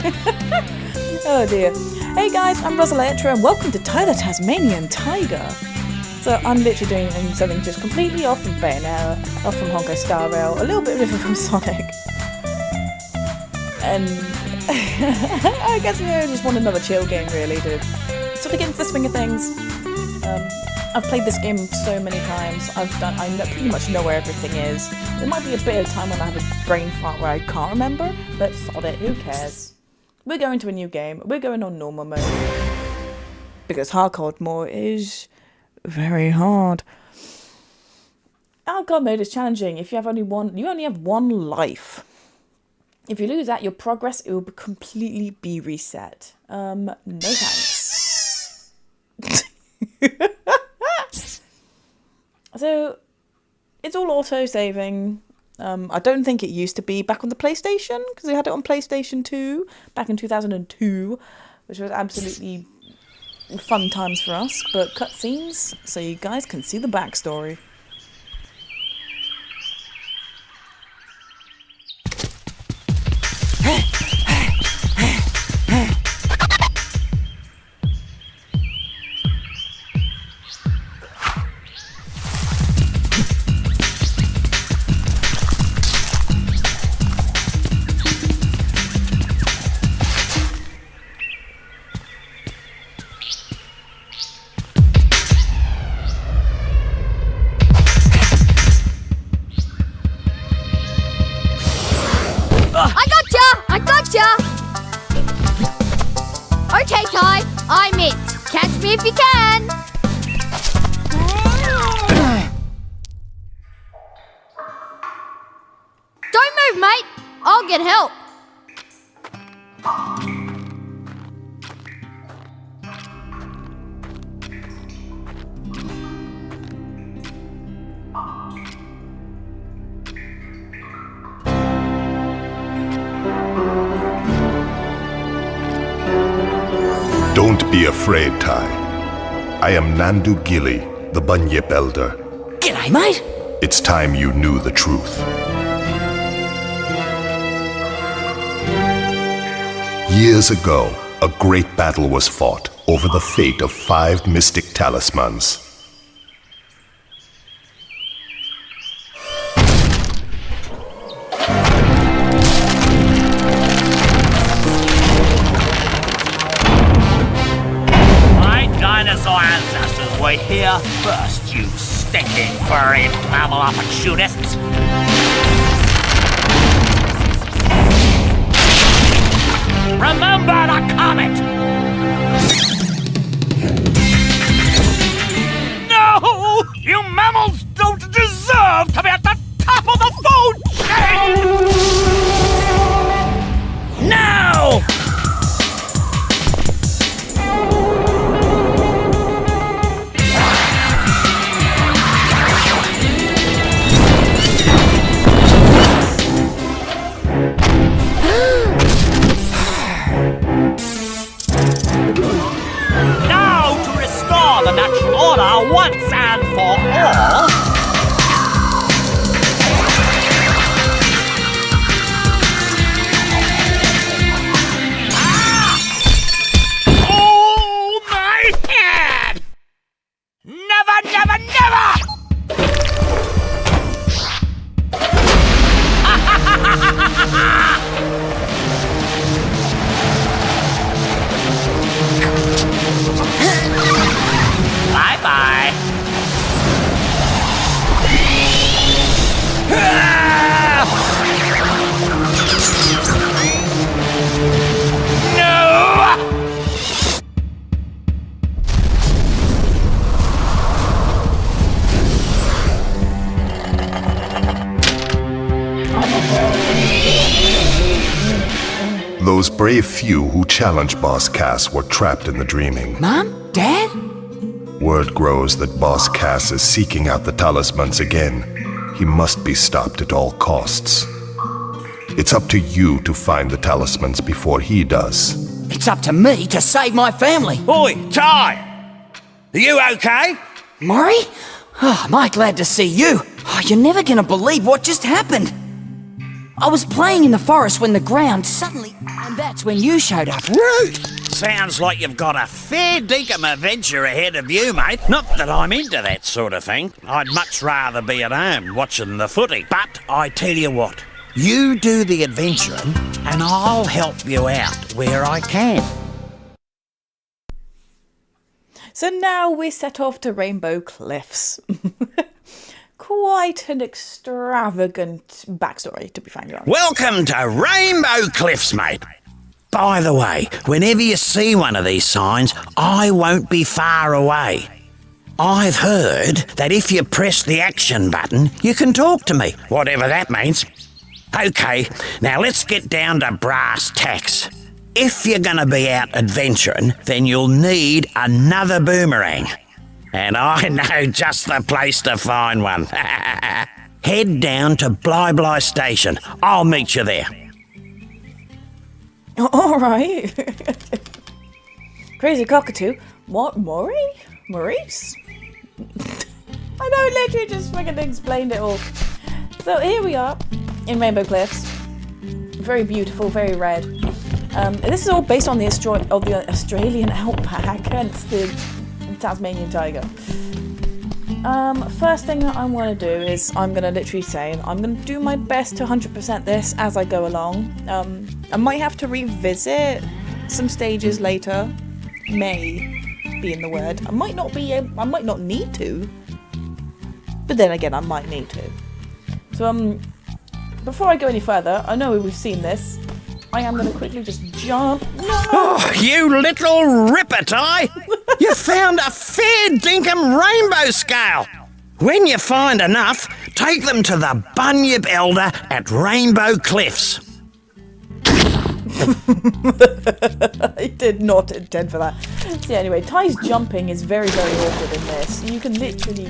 Oh dear. Hey guys, I'm RosaliEtro and welcome to the Tasmanian Tiger. So I'm literally doing something just completely off from Bayonetta, off from Honkai Star Rail, a little bit different from Sonic. And I guess I just want another chill game really to sort of get into the swing of things. I've played this game so many times, pretty much know where everything is. There might be a bit of time when I have a brain fart where I can't remember, but sod it, who cares? We're going to a new game, we're going on normal mode. Because hardcore mode is very hard. Hardcore mode is challenging if you only have one life. If you lose that, your progress, it will completely be reset. No thanks. So, it's all auto-saving. I don't think it used to be back on the PlayStation, because we had it on PlayStation 2, back in 2002, which was absolutely fun times for us, but cutscenes, so you guys can see the backstory. Okay, Kai, I'm it. Catch me if you can. Don't move, mate. I'll get help. Don't be afraid, Tai. I am Nandu Gilly, the Bunyip Elder. G'day, mate. It's time you knew the truth. Years ago, a great battle was fought over the fate of 5 mystic talismans. Dinosaur ancestors were here first, you stinking furry mammal opportunists! Remember the comet! No! You mammals don't deserve to be at the top of the food chain! No! The natural order once and for all. Oh, my head! Never, never, never! Bye-bye. No! Those brave few who challenged Boss Cass were trapped in the dreaming. Mom? Dad? Word grows that Boss Cass is seeking out the talismans again. He must be stopped at all costs. It's up to you to find the talismans before he does. It's up to me to save my family. Oi, Tai! Are you okay? Maury? Oh, am I glad to see you. Oh, you're never gonna believe what just happened. I was playing in the forest when the ground suddenly... And that's when you showed up. Ruth! Sounds like you've got a fair dinkum adventure ahead of you, mate. Not that I'm into that sort of thing. I'd much rather be at home watching the footy. But I tell you what, you do the adventuring and I'll help you out where I can. So now we set off to Rainbow Cliffs. Quite an extravagant backstory, to be frankly honest. Welcome to Rainbow Cliffs, mate. By the way, whenever you see one of these signs, I won't be far away. I've heard that if you press the action button, you can talk to me, whatever that means. Okay, now let's get down to brass tacks. If you're going to be out adventuring, then you'll need another boomerang. And I know just the place to find one. Head down to Bly Bly Station. I'll meet you there. All right. Crazy cockatoo. What, Maurice? I know, literally just freaking explained it all. So here we are in Rainbow Cliffs. Very beautiful, very red. This is all based on the Australian Outback, hence the Tasmanian Tiger. First thing that I want to do is I'm going to literally say I'm going to do my best to 100% this as I go along. I might have to revisit some stages later. May being the word. I might not need to. But then again, I might need to. So before I go any further, I know we've seen this. I am going to quickly just jump. No! Oh, you little ripper, Ty! You found a fair dinkum rainbow scale! When you find enough, take them to the Bunyip Elder at Rainbow Cliffs. I did not intend for that. So anyway, Ty's jumping is very, very awkward in this. You can literally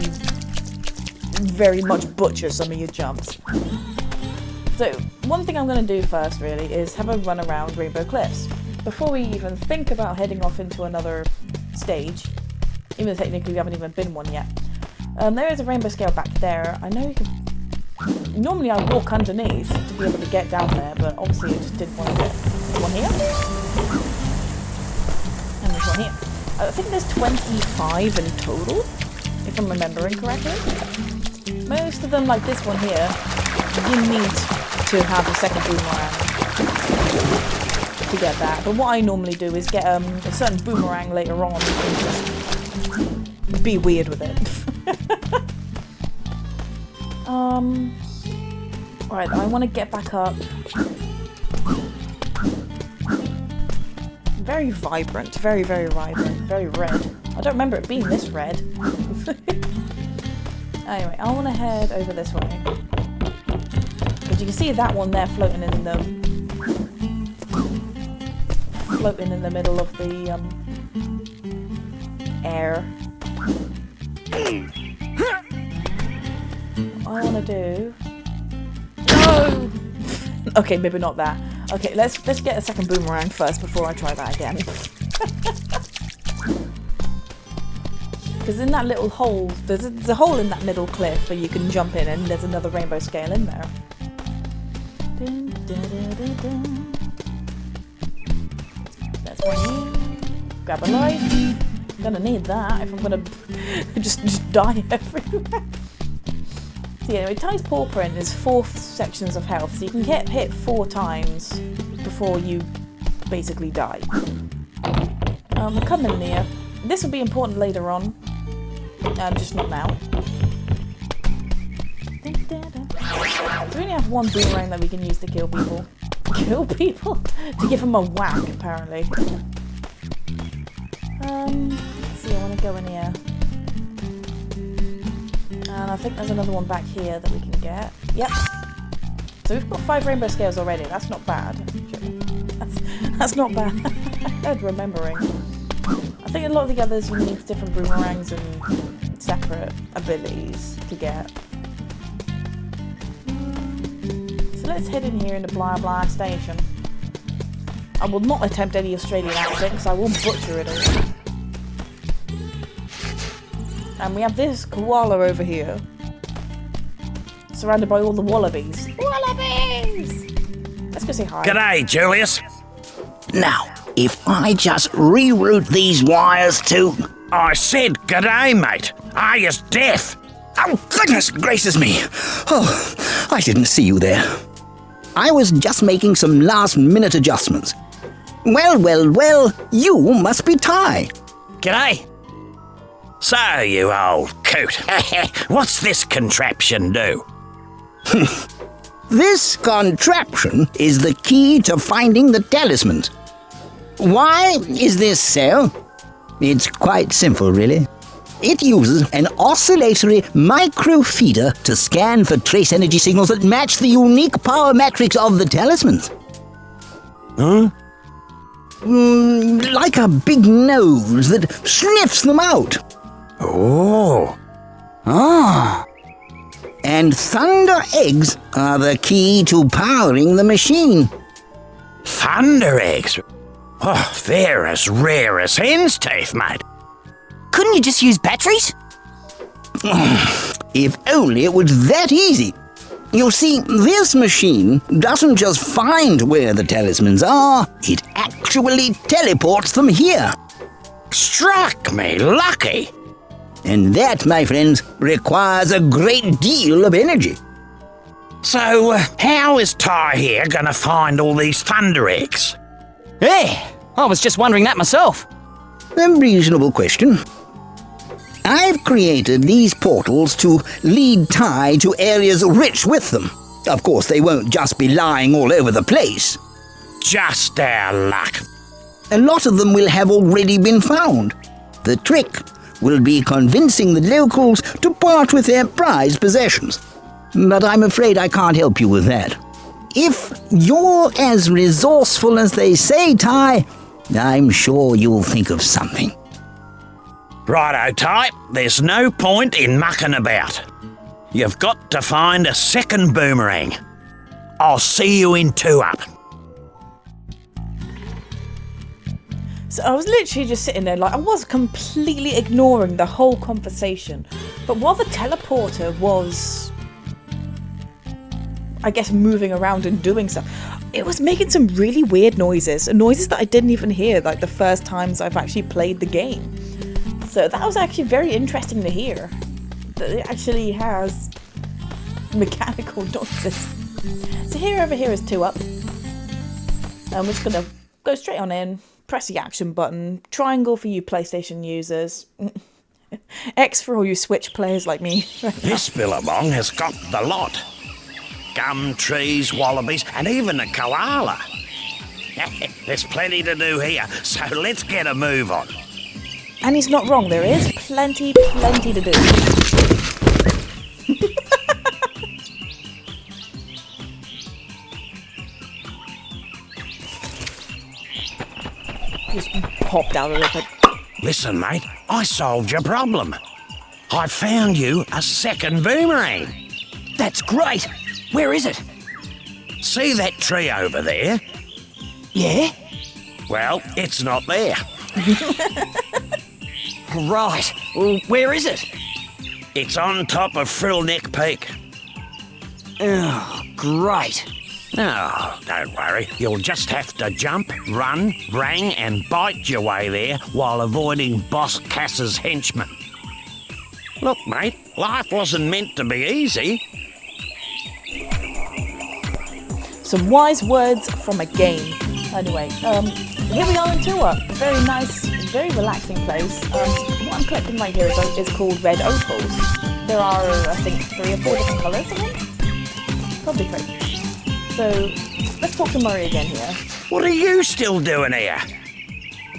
very much butcher some of your jumps. So, one thing I'm going to do first, really, is have a run around Rainbow Cliffs. Before we even think about heading off into another stage, even though technically we haven't even been one yet. There is a rainbow scale back there. I know you can... Normally I walk underneath to be able to get down there, but obviously I just didn't want to do it. There's one here. And there's one here. I think there's 25 in total, if I'm remembering correctly. Most of them, like this one here, you need to have a second boomerang to get that. But what I normally do is get a certain boomerang later on and just be weird with it. Alright, I want to get back up. Very vibrant, very, very vibrant, very red. I don't remember it being this red. Anyway, I want to head over this way. Because you can see that one there floating in the middle of the air. What I want to do... No! Okay, maybe not that. Okay, let's get a second boomerang first before I try that again. Because in that little hole, there's a hole in that middle cliff where you can jump in, and there's another rainbow scale in there. Dun, dun, dun, dun, dun. That's one here. Grab a life. I'm gonna need that if I'm gonna just die everywhere. So anyway, Ty's paw print is 4 sections of health, so you can get hit 4 times before you basically die. We'll come in here. This will be important later on, just not now. So we only have one boomerang that we can use to kill people. Kill people? To give them a whack, apparently. Let's see, I want to go in here. And I think there's another one back here that we can get. Yep. So we've got 5 rainbow scales already. That's not bad. That's not bad. Good remembering. I think a lot of the others you need different boomerangs and separate abilities to get. So let's head in here into Blah Blah Station. I will not attempt any Australian accent because I will butcher it all. And we have this koala over here. surrounded by all the wallabies. Wallabies! Let's go say hi. G'day, Julius. Now, if I just reroute these wires to... I said g'day, mate. Are you deaf? Oh, goodness gracious me. Oh, I didn't see you there. I was just making some last-minute adjustments. Well, you must be Ty. G'day. So, you old coot, what's this contraption do? This contraption is the key to finding the talismans. Why is this so? It's quite simple, really. It uses an oscillatory microfeeder to scan for trace energy signals that match the unique power matrix of the talismans. Huh? Like a big nose that sniffs them out. Oh. Ah. And thunder eggs are the key to powering the machine. Thunder eggs? Oh, they're as rare as hen's teeth, mate. Couldn't you just use batteries? If only it was that easy. You see, this machine doesn't just find where the talismans are, it actually teleports them here. Struck me lucky. And that, my friends, requires a great deal of energy. So, how is Ty here gonna find all these thunder eggs? Hey, I was just wondering that myself. A reasonable question. I've created these portals to lead Ty to areas rich with them. Of course, they won't just be lying all over the place. Just our luck. A lot of them will have already been found. The trick will be convincing the locals to part with their prized possessions. But I'm afraid I can't help you with that. If you're as resourceful as they say, Ty, I'm sure you'll think of something. Righto, Ty, there's no point in mucking about. You've got to find a second boomerang. I'll see you in 2-up. So I was literally just sitting there, like, I was completely ignoring the whole conversation. But while the teleporter was, I guess, moving around and doing stuff, it was making some really weird noises that I didn't even hear, like, the first times I've actually played the game. So that was actually very interesting to hear, that it actually has mechanical noises. So over here is 2-up. I'm just going to go straight on in, press the action button, triangle for you PlayStation users, X for all you Switch players like me. This billabong has got the lot. Gum trees, wallabies, and even a koala. There's plenty to do here, so let's get a move on. And he's not wrong, there is plenty to do. Just popped out a little bit. Listen, mate, I solved your problem. I found you a second boomerang. That's great. Where is it? See that tree over there? Yeah? Well, it's not there. Right. Well, where is it? It's on top of Frillneck Peak. Oh, great. Oh, don't worry. You'll just have to jump, run, rang, and bite your way there while avoiding Boss Cass's henchmen. Look, mate, life wasn't meant to be easy. Some wise words from a game. Anyway, here we are in 2-up. A very nice, very relaxing place. What I'm collecting right here is called red opals. There are, I think, 3 or 4 different colours of them. Probably 3. So, let's talk to Murray again here. What are you still doing here?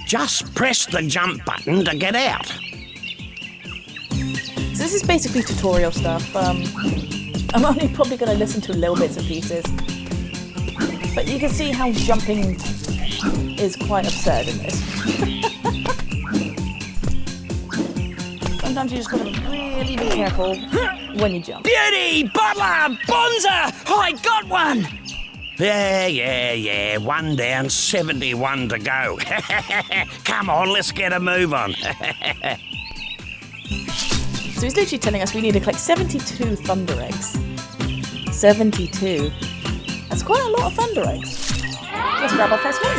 Just press the jump button to get out. So this is basically tutorial stuff. I'm only probably going to listen to little bits and pieces. But you can see how jumping is quite absurd in this. Sometimes you just got to really be careful when you jump. Beauty! Butler! Bonza! I got one! Yeah. 1 down, 71 to go. Come on, let's get a move on. So he's literally telling us we need to collect 72 thunder eggs. 72. That's quite a lot of thunder eggs. Let's grab our first one.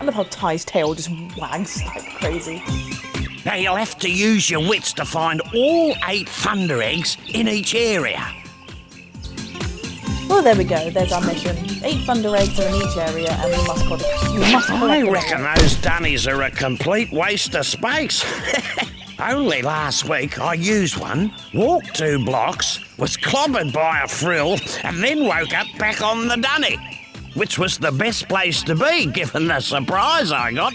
I love how Ty's tail just wags like crazy. Now you'll have to use your wits to find all 8 thunder eggs in each area. Well, there we go. There's our mission. 8 thunder eggs are in each area, and we must collect I them reckon all. those dunnies are a complete waste of space. Only last week I used one, walked 2 blocks, was clobbered by a frill, and then woke up back on the dunny, which was the best place to be, given the surprise I got.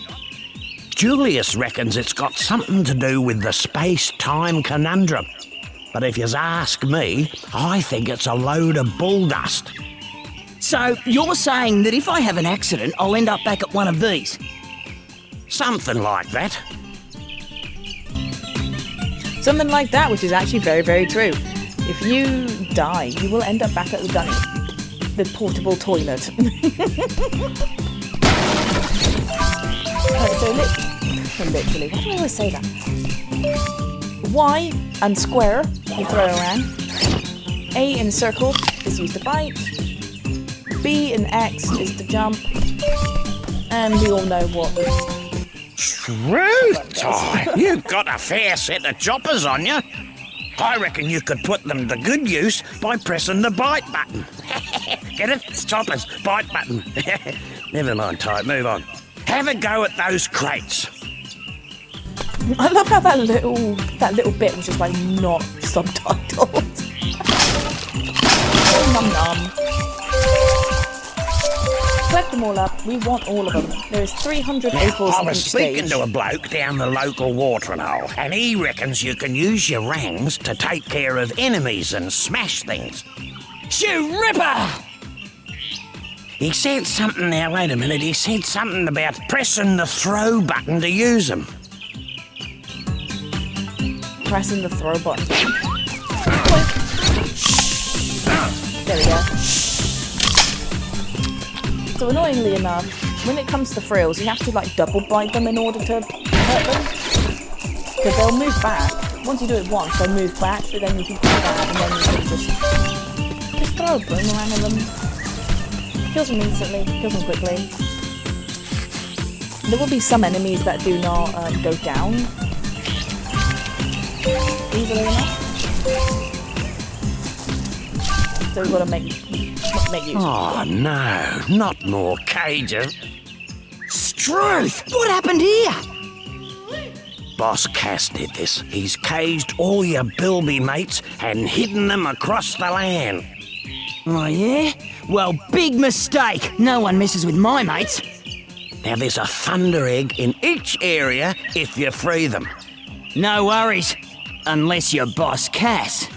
Julius reckons it's got something to do with the space-time conundrum. But if you ask me, I think it's a load of bull dust. So, you're saying that if I have an accident, I'll end up back at one of these? Something like that. Something like that, which is actually very, very true. If you die, you will end up back at the dunny. The portable toilet. Right, so literally, why do I always say that? Y and square you throw around. A in circle is used to bite. B and X is to jump. And we all know what. Truth, Ty, you've got a fair set of choppers on you. I reckon you could put them to good use by pressing the bite button. Get it? It's choppers, bite button. Never mind, Ty, move on. Have a go at those crates. I love how that little bit was just like not subtitled. Oh, num num. Collect them all up. We want all of them. There's 300 opals I in was each speaking stage. to a bloke down the local watering hole, and he reckons you can use your rangs to take care of enemies and smash things. Shoe Ripper! He said something now, wait a minute, he said something about pressing the throw button to use them. Pressing the throw button. There we go. So annoyingly enough, when it comes to frills, you have to like double bite them in order to hurt them. Because they'll move back. Once you do it once, they'll move back, but then you can do that and then you can just throw a boomerang at them. Kills them instantly, kills them quickly. There will be some enemies that do not go down easily enough. So we've got to make use of Oh no, not more cages. Struth! What happened here? Boss Cass did this. He's caged all your bilby mates and hidden them across the land. Oh, yeah? Well, big mistake. No one messes with my mates. Now there's a thunder egg in each area if you free them. No worries. Unless you're Boss Cass.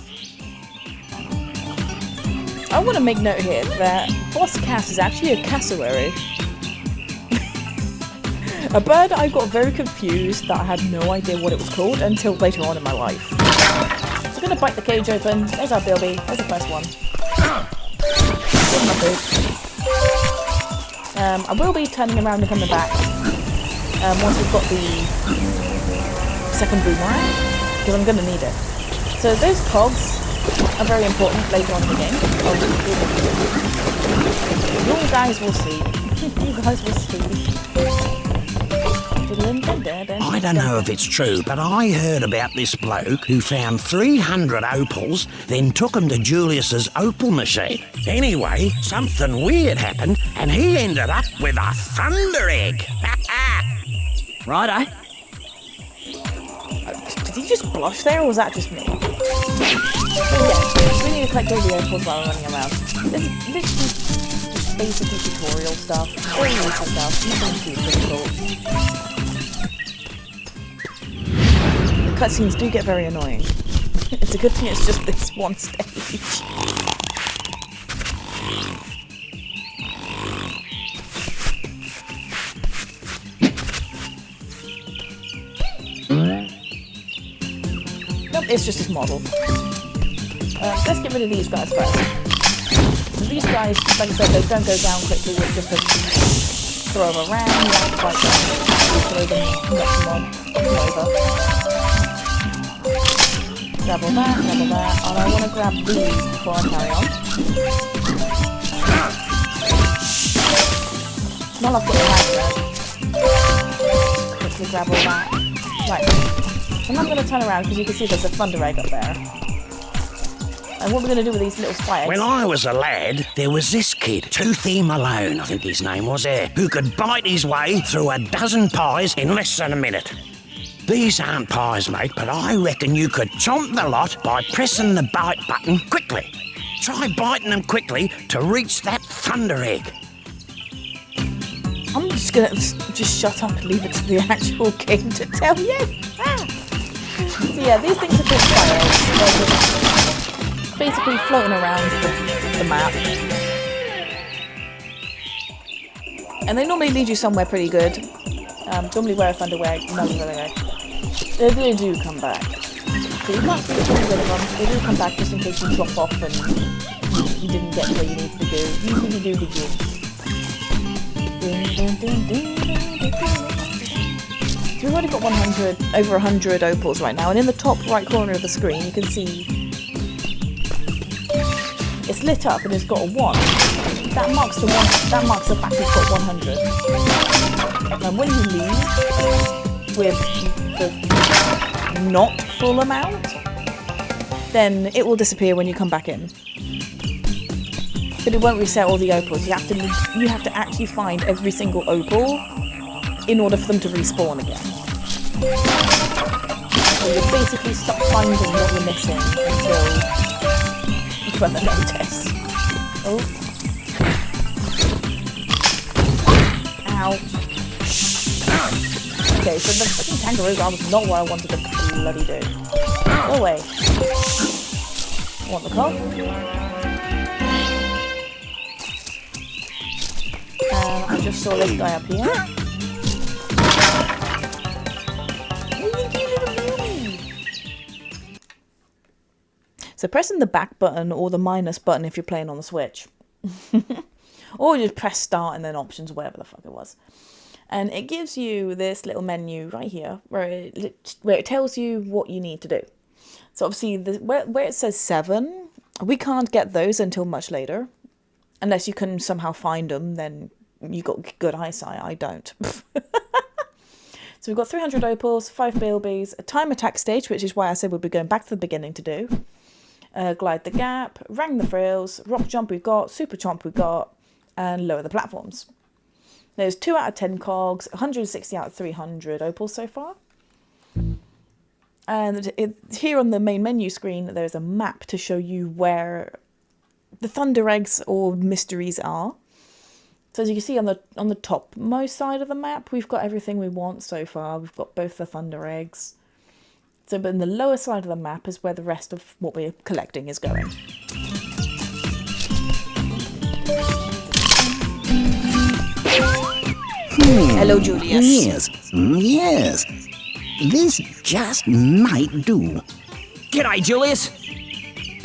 I want to make note here that Boss Cass is actually a cassowary. A bird I got very confused that I had no idea what it was called until later on in my life. So I'm going to bite the cage open. There's our bilby. There's the first one. Give him a boot. I will be turning around and coming back once we've got the second boomerang, because I'm going to need it. So those cogs are very important later on in the game. You guys will see. You guys will see. I don't know if it's true, but I heard about this bloke who found 300 opals, then took them to Julius's opal machine. Anyway, something weird happened, and he ended up with a thunder egg. Righto. Did he just blush there, or was that just me? So yeah, we need to collect all the opals while we're running around. There's literally just basically tutorial stuff, very useful stuff, nothing too difficult. The cutscenes do get very annoying. It's a good thing it's just this one stage. Nope, it's just his model. Let's get rid of these guys first. So these guys, like I said, they don't go down quickly with just a throw them around, you have to fight them, you throw them, knock them on, knock them over. Grab all that, and I want to grab these before I carry on. Not like I've got the magnet. Quickly grab all that. Right, I'm not going to turn around because you can see there's a thunder egg up there. And what we're going to do with these little spikes... When I was a lad, there was this kid, Toothy Malone, I think his name was there, who could bite his way through a dozen pies in less than a minute. These aren't pies, mate, but I reckon you could chomp the lot by pressing the bite button quickly. Try biting them quickly to reach that thunder egg. I'm just going to just shut up and leave it to the actual game to tell you. So yeah, these things are called fires. They're just basically floating around the map. And they normally lead you somewhere pretty good. Normally where a thunder egg, they do come back. So you can't get rid of them. They do come back just in case you drop off and you didn't get where you needed to go. You need to do the game. So we've already got over 100 opals right now, and in the top right corner of the screen you can see it's lit up and it's got a 1. That marks the fact it's got 100. And when you leave with the not full amount, then it will disappear when you come back in. But it won't reset all the opals. You have to actually find every single opal in order for them to respawn again. So you basically stop finding what you're missing until you further notice. Oh. Ow. Okay, so the fucking kangaroo guard was not what I wanted to bloody do. Go away. Want the cog? I just saw this guy up here. So pressing the back button or the minus button if you're playing on the Switch. Or just press start and then options, whatever the fuck it was. And it gives you this little menu right here where it tells you what you need to do. So obviously where it says 7, we can't get those until much later. Unless you can somehow find them, then you got good eyesight. I don't. So we've got 300 opals, 5 bilbies, a time attack stage, which is why I said we'll be going back to the beginning to do. Glide the gap, rang the frills, rock jump we've got, super chomp we've got, and lower the platforms. There's 2 out of 10 cogs, 160 out of 300 opals so far. And here on the main menu screen, there's a map to show you where the thunder eggs or mysteries are. So as you can see on the topmost side of the map, we've got everything we want so far. We've got both the thunder eggs. So but in the lower side of the map is where the rest of what we're collecting is going. Hello, Julius. Yes. This just might do. G'day, Julius.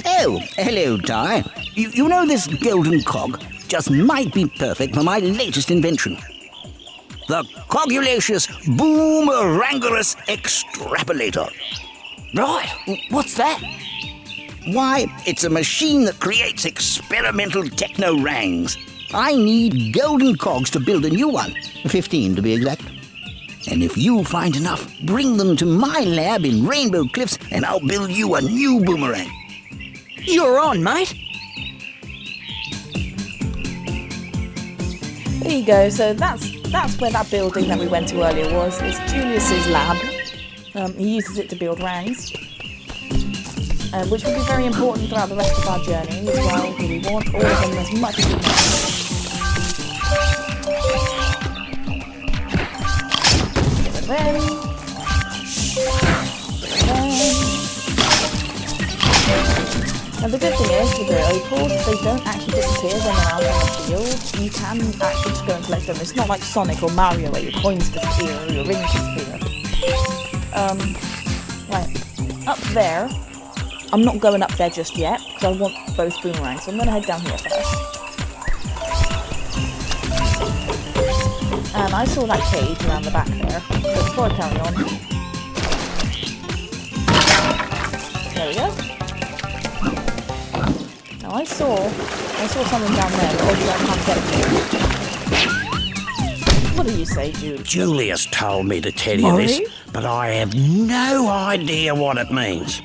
Oh, hello, Ty. You know this golden cog just might be perfect for my latest invention. The Cogulacious Boomerangulus Extrapolator. Right, what's that? Why, it's a machine that creates experimental techno-rangs. I need golden cogs to build a new one, 15 to be exact. And if you find enough, bring them to my lab in Rainbow Cliffs and I'll build you a new boomerang. You're on, mate. There you go. So that's where that building that we went to earlier was. It's Julius's lab. He uses it to build rangs, which will be very important throughout the rest of our journey as well. We want all of them as much as we can. Get rid of them. Now the good thing is with the opals, they don't actually disappear when they're out on the field. You can actually just go and collect them. It's not like Sonic or Mario where your coins disappear or your rings disappear. Right, up there, I'm not going up there just yet because I want both boomerangs, so I'm going to head down here first. And I saw that cage around the back there, so before I carry on, There we go. Now I saw something down there, but obviously I can't get to. What do you say, Jude? Julius told me to tell you Maury? this, but I have no idea what it means.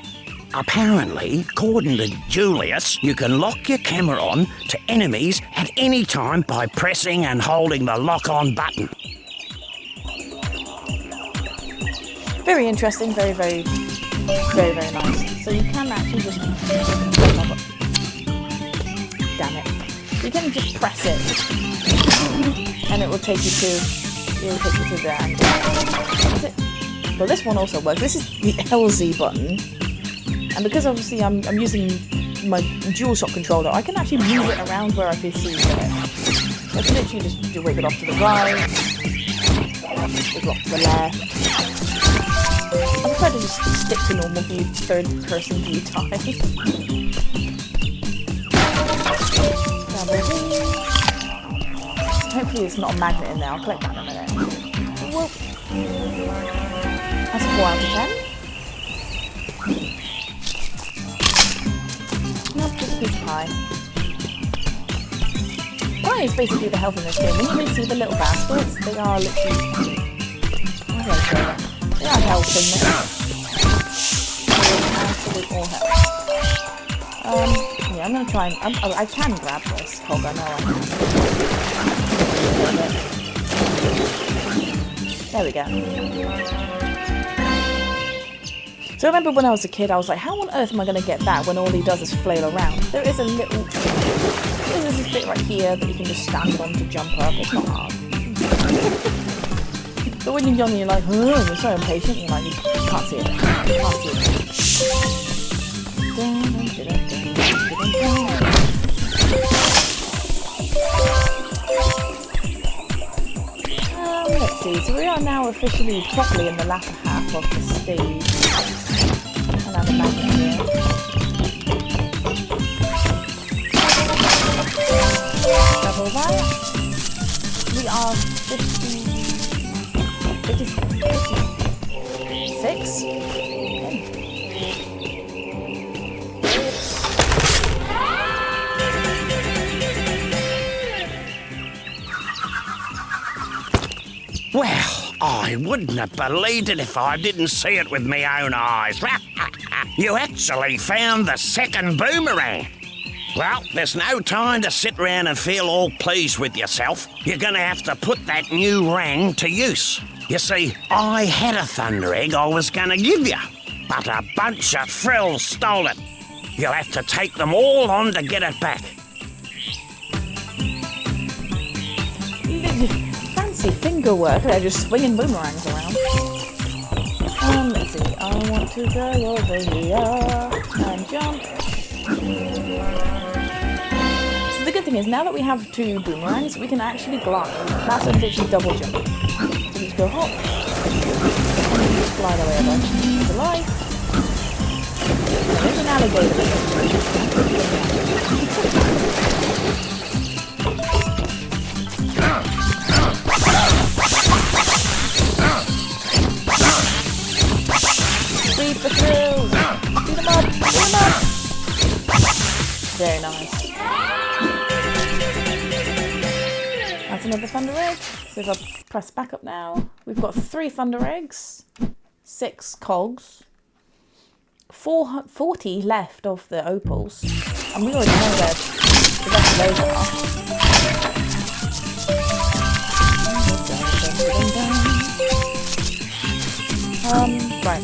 Apparently, according to Julius, you can lock your camera on to enemies at any time by pressing and holding the lock-on button. Very interesting, very, very, very, very nice. So you can actually just... Damn it. You can just press it, and it will take you to there. Is it? Well, this one also works. This is the LZ button. And because obviously I'm using my DualShock controller, I can actually move it around where I can see it. So I can literally just wiggle it off to the right, wiggle off to the left. I prefer to just stick to normal view, third-person view time. Hopefully it's not a magnet in there. I'll collect that in a minute. Whoa. That's a 4 out of 10. Not just a piece of pie. Pie is basically the health in this game. When you really see the little baskets, they are literally... How do I say that? They are health in this. Absolute all health. Yeah, I'm gonna try and... I can grab this hog, I know I can. There we go. So I remember when I was a kid, I was like, how on earth am I going to get that when all he does is flail around? There is a little... There's this bit right here that you can just stand on to jump up. It's not hard. But when you're young and you're like, oh, you're so impatient, you're like, you can't see it. You can't see it. Let's see, so we are now officially properly in the latter half of the stage. And have a magnet here. Double that. We are 56. Well, I wouldn't have believed it if I didn't see it with my own eyes. You actually found the second boomerang. Well, there's no time to sit around and feel all pleased with yourself. You're going to have to put that new rang to use. You see, I had a thunder egg I was going to give you, but a bunch of frills stole it. You'll have to take them all on to get it back. Fancy finger work. They're just swinging boomerangs around. Let's see. I want to go over here and jump. So the good thing is, now that we have 2 boomerangs, we can actually glide. That's literally double jump. So we just go hop, and we just glide our way over to life. There's an alligator in Beat the thrills! Beat them up! Beat them up! Very nice. That's another thunder egg. So if I press back up now, we've got 3 thunder eggs, 6 cogs, 40 left of the opals, and we already know where the rest of those are. Right.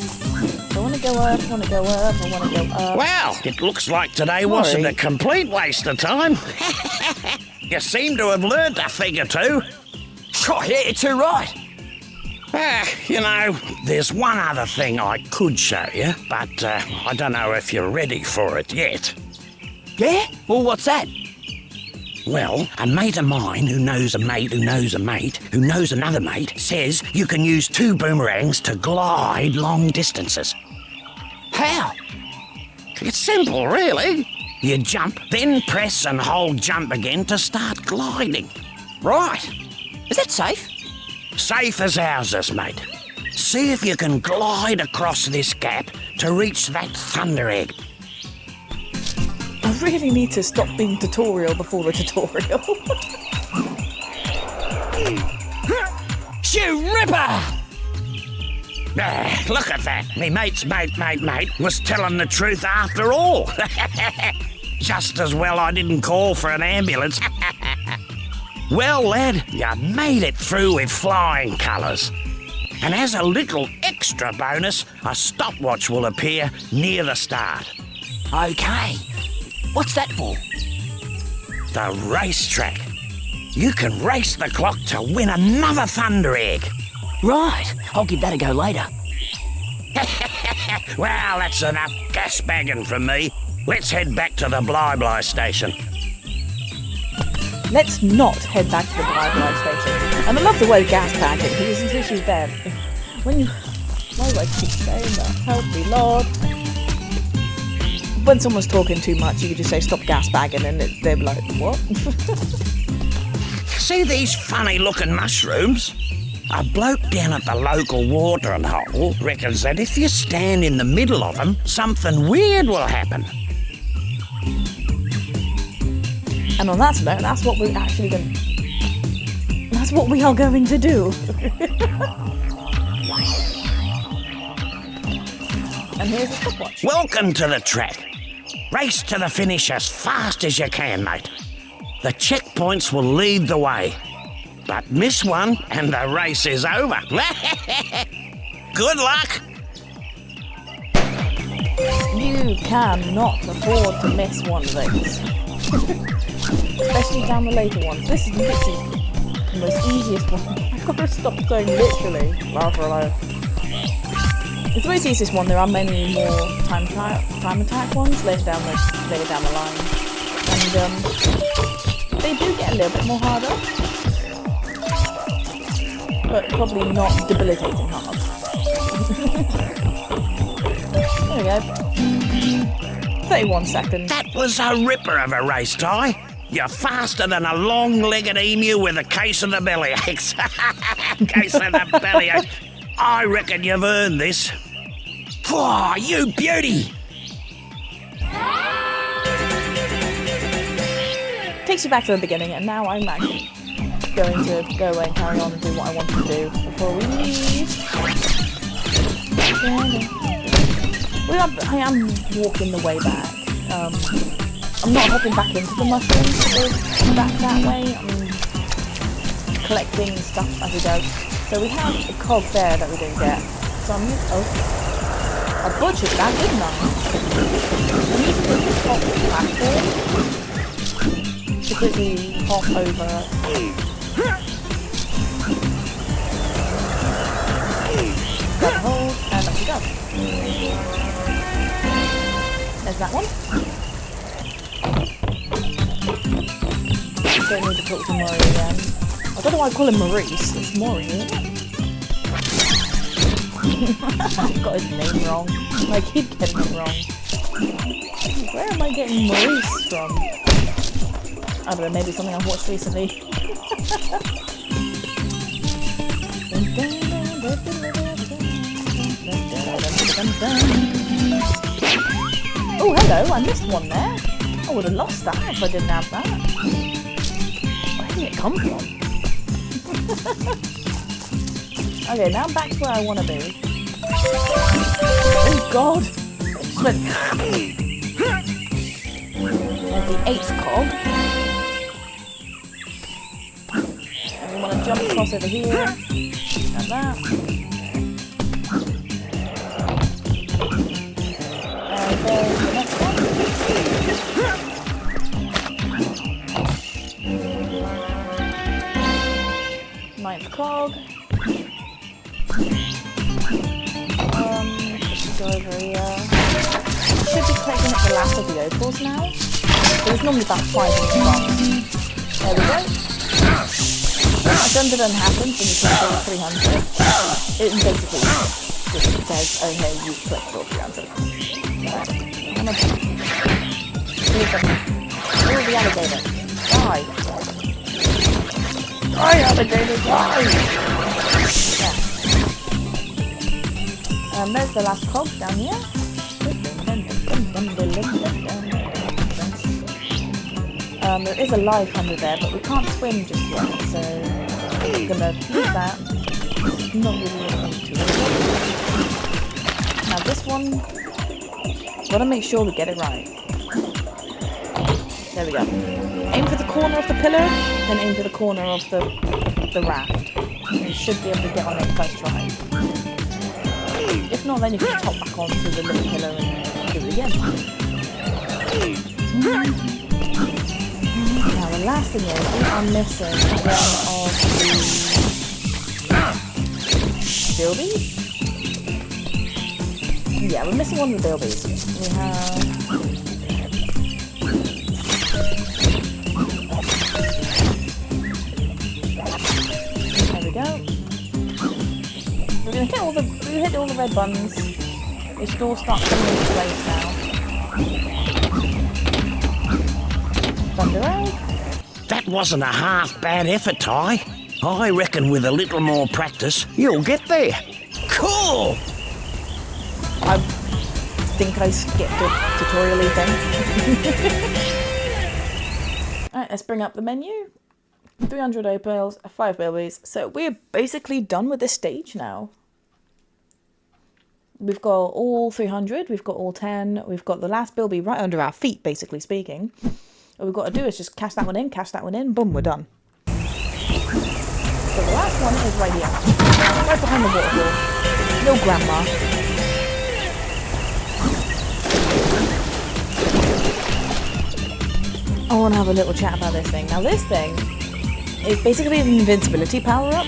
I want to go up, I want to go up, I want to go up. Well, it looks like today wasn't a complete waste of time. You seem to have learned a thing or two. Oh, yeah, you're too right. You know, there's one other thing I could show you, but I don't know if you're ready for it yet. Yeah? Well, what's that? Well, a mate of mine who knows a mate who knows a mate who knows another mate says you can use 2 boomerangs to glide long distances. How? It's simple, really. You jump, then press and hold jump again to start gliding. Right. Is that safe? Safe as houses, mate. See if you can glide across this gap to reach that thunder egg. I really need to stop being tutorial before the tutorial. Shoot Ripper! Look at that. Me mate's mate was telling the truth after all. Just as well I didn't call for an ambulance. Well, lad, you made it through with flying colours. And as a little extra bonus, a stopwatch will appear near the start. Okay. What's that for? The racetrack. You can race the clock to win another thunder egg. Right. I'll give that a go later. Well, that's enough gas bagging from me. Let's head back to the Bly station. Let's not head back to the Bly station. And I love the word gas bagging because there's issues there. When you... Why do I keep saying that? Help me, Lord. When someone's talking too much, you could just say stop gas bagging and they'll be like, what? See these funny looking mushrooms? A bloke down at the local watering hole reckons that if you stand in the middle of them, something weird will happen. And on that note, that's what we're actually going to... That's what we are going to do. And here's the stopwatch. Welcome to the track. Race to the finish as fast as you can, mate. The checkpoints will lead the way. But miss one and the race is over. Good luck. You cannot afford to miss one of those. Especially down the later ones. This is literally the most easiest one. I've got to stop saying literally. Laugh or alive. It's the most easiest one. There are many more time attack ones later down the line. And they do get a little bit more harder. But probably not debilitating hard. There we go. 31 seconds. That was a ripper of a race, Ty. You're faster than a long-legged emu with a case of the bellyaches. Case of the bellyaches. I reckon you've earned this. Whoa, you beauty! Takes you back to the beginning, and now I'm actually going to go away and carry on and do what I want to do before we leave. I am walking the way back. I'm not hopping back into the mushrooms to go back that way. I'm collecting stuff as we go. So we have a cog there that we didn't get. So I'm I butchered that, didn't I? I need to put the top platform to quickly hop over. Grab hold, and up we go. There's that one. Don't need to talk to Maury again. I don't know why I call him Maurice, it's Maury, isn't it? I've got his name wrong. I keep getting it wrong. Where am I getting Maurice from? I don't know, maybe something I've watched recently. Oh, hello, I missed one there. I would have lost that if I didn't have that. Where did it come from? Okay, now back to where I want to be. Oh god! It just went... There's the 8th cog. And we want to jump across over here. Like that. And there's the next one. 9th cog. Go over here. Should be collecting up the last of the opals now. There's normally about 5 in the box. There we go. That done happens when you collect all 300. It basically just says, oh no, you collected all 300. I'm gonna leave them. Oh, the alligator. Die. Die, alligator, die! Yeah. There's the last cog down here. There is a life under there, but we can't swim just yet, so I'm gonna leave that. Not really into it. Now this one, gotta make sure we get it right. There we go. Aim for the corner of the pillar, then aim for the corner of the raft. And you should be able to get on it first try. If not, then you can just hop back onto the little pillar and do it again. Now the last thing is, we are missing one of the bilbies? Yeah, we're missing one of the bilbies. We have... There we go. We're gonna hit all the red buttons. They should all start coming into place now. Thunder egg. That wasn't a half bad effort, Ty. I reckon with a little more practice, you'll get there. Cool! I think I skipped a tutorial thing. Alright, let's bring up the menu. 300 opals, 5 bilbies. So we're basically done with this stage now. We've got all 300, we've got all 10, we've got the last bilby right under our feet, basically speaking. All we've got to do is just cast that one in, boom, we're done. So the last one is right here. Right behind the waterfall. No grandma. I want to have a little chat about this thing. Now this thing is basically an invincibility power-up.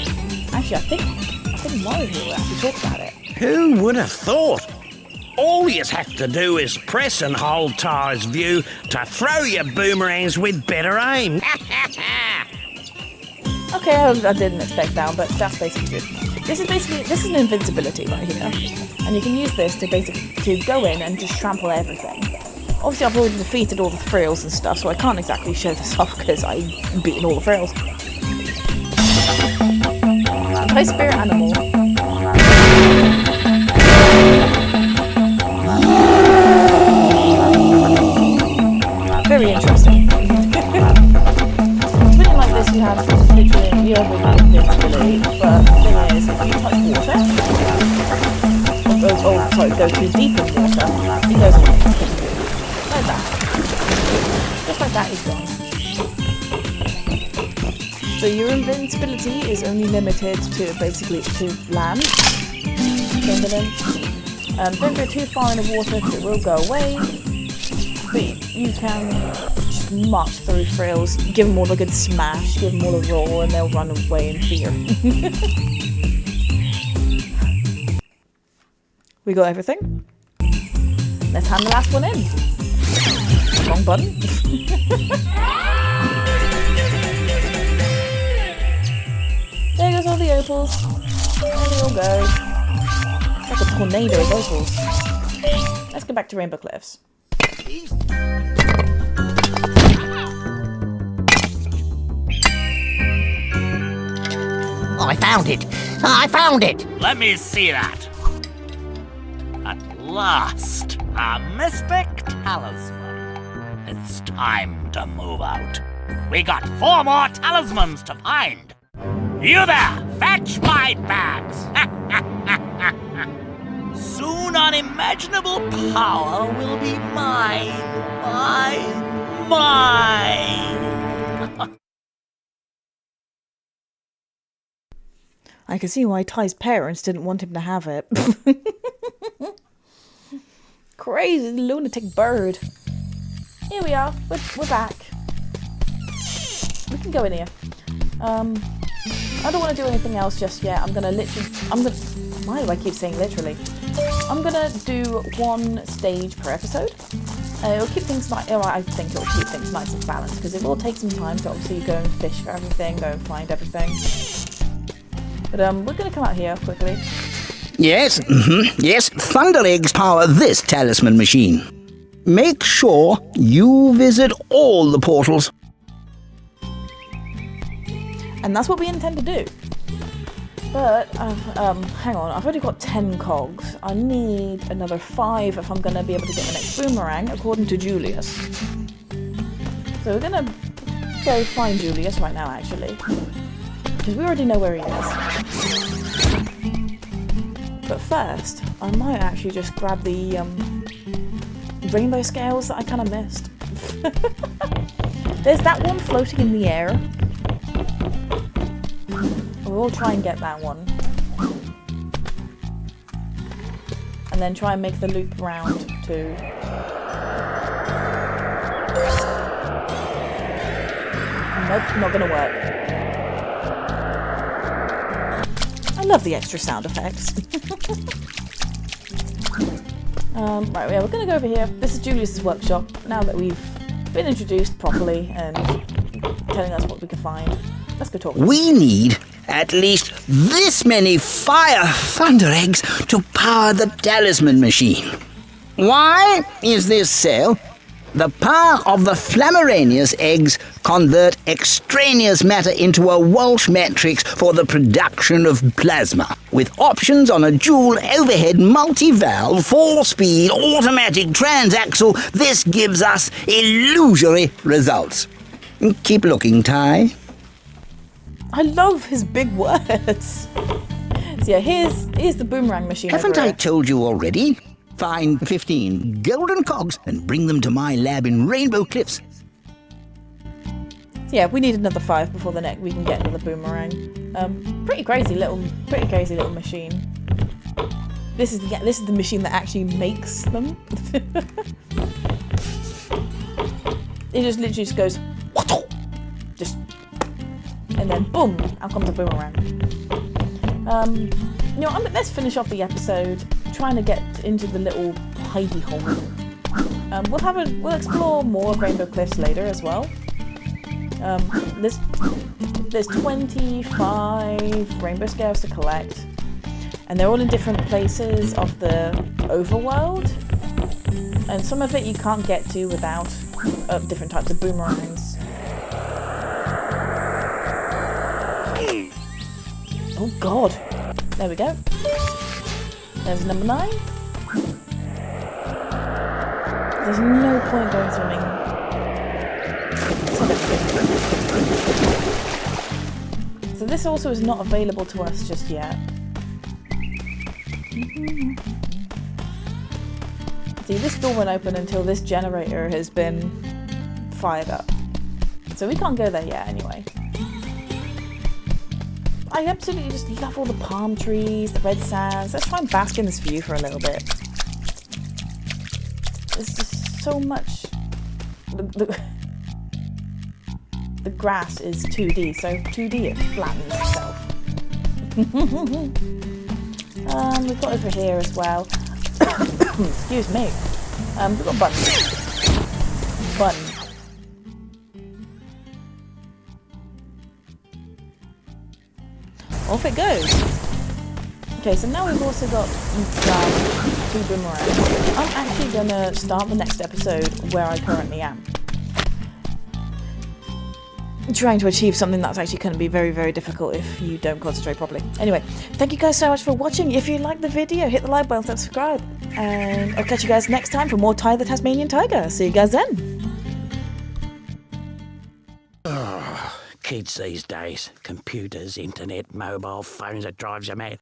Actually, I think Mario will actually talk about it. Who would have thought? All you have to do is press and hold Ty's view to throw your boomerangs with better aim. Okay, I didn't expect that, but that's basically good. This is an invincibility right here, and you can use this to go in and just trample everything. Obviously, I've already defeated all the frills and stuff, so I can't exactly show this off because I've beaten all the frills. Play spirit animal. Very interesting. Something like this, you have literally invincibility, but the thing is, if you touch water, go too deep in water, he goes away. Like that. Just like that, he's gone. So your invincibility is only limited to basically to land. Don't go too far in the water because it will go away. But you can just march through frills, give them all a good smash, give them all a roll, and they'll run away in fear. We got everything. Let's hand the last one in. Wrong button. There goes all the opals. There they all go. It's like a tornado of opals. Let's go back to Rainbow Cliffs. I found it! I found it! Let me see that. At last, a mystic talisman. It's time to move out. We got 4 more talismans to find. You there, fetch my bags. Soon unimaginable power will be mine. Mine. I can see why Ty's parents didn't want him to have it. Crazy lunatic bird. Here we are. We're back. We can go in here. I don't want to do anything else just yet. Why do I keep saying literally? I'm gonna do 1 stage per episode. It'll keep things nice. I think it'll keep things nice and balanced because it will take some time to obviously go and fish for everything, go and find everything. But we're gonna come out here quickly. Yes, yes, Thunder Eggs power this talisman machine. Make sure you visit all the portals. And that's what we intend to do. But, hang on, I've already got 10 cogs. I need another 5 if I'm going to be able to get the next boomerang, according to Julius. So we're going to go find Julius right now, actually. Because we already know where he is. But first, I might actually just grab the rainbow scales that I kind of missed. There's that one floating in the air. We'll try and get that one. And then try and make the loop round too. Nope, not gonna work. I love the extra sound effects. Right, yeah, we're gonna go over here. This is Julius's workshop, now that we've been introduced properly and telling us what we can find. Let's go talk. We need at least this many fire thunder eggs to power the talisman machine. Why is this so? The power of the Flammaranius eggs convert extraneous matter into a Walsh matrix for the production of plasma, with options on a dual overhead multi-valve 4-speed automatic transaxle. This gives us illusory results. Keep looking, Ty. I love his big words. So yeah, here's the boomerang machine. Haven't I told you already? Find 15 golden cogs and bring them to my lab in Rainbow Cliffs. So yeah, we need another 5 before the next we can get another boomerang. Pretty crazy little machine. This is the machine that actually makes them. It just literally just goes, just, and then boom, out comes a boomerang. You know, let's finish off the episode trying to get into the little hidey hole. We'll explore more of Rainbow Cliffs later as well. There's 25 rainbow scales to collect, and they're all in different places of the overworld. And some of it you can't get to without different types of boomerangs. Oh god! There we go. There's number 9. There's no point going swimming. So this also is not available to us just yet. See, this door won't open until this generator has been fired up. So we can't go there yet anyway. I absolutely just love all the palm trees, the red sands. Let's try and bask in this view for a little bit. There's just so much. The grass is 2D, so 2D it flattens itself. We've got over here as well. Excuse me. We've got buttons. Button. Off it goes. Okay, so now we've also got 2 boomerangs. I'm actually gonna start the next episode where I currently am. Trying to achieve something that's actually going to be very, very difficult if you don't concentrate properly. Anyway, thank you guys so much for watching. If you liked the video, hit the like button, subscribe. And I'll catch you guys next time for more Ty the Tasmanian Tiger. See you guys then. Kids these days, computers, internet, mobile phones, it drives you mad.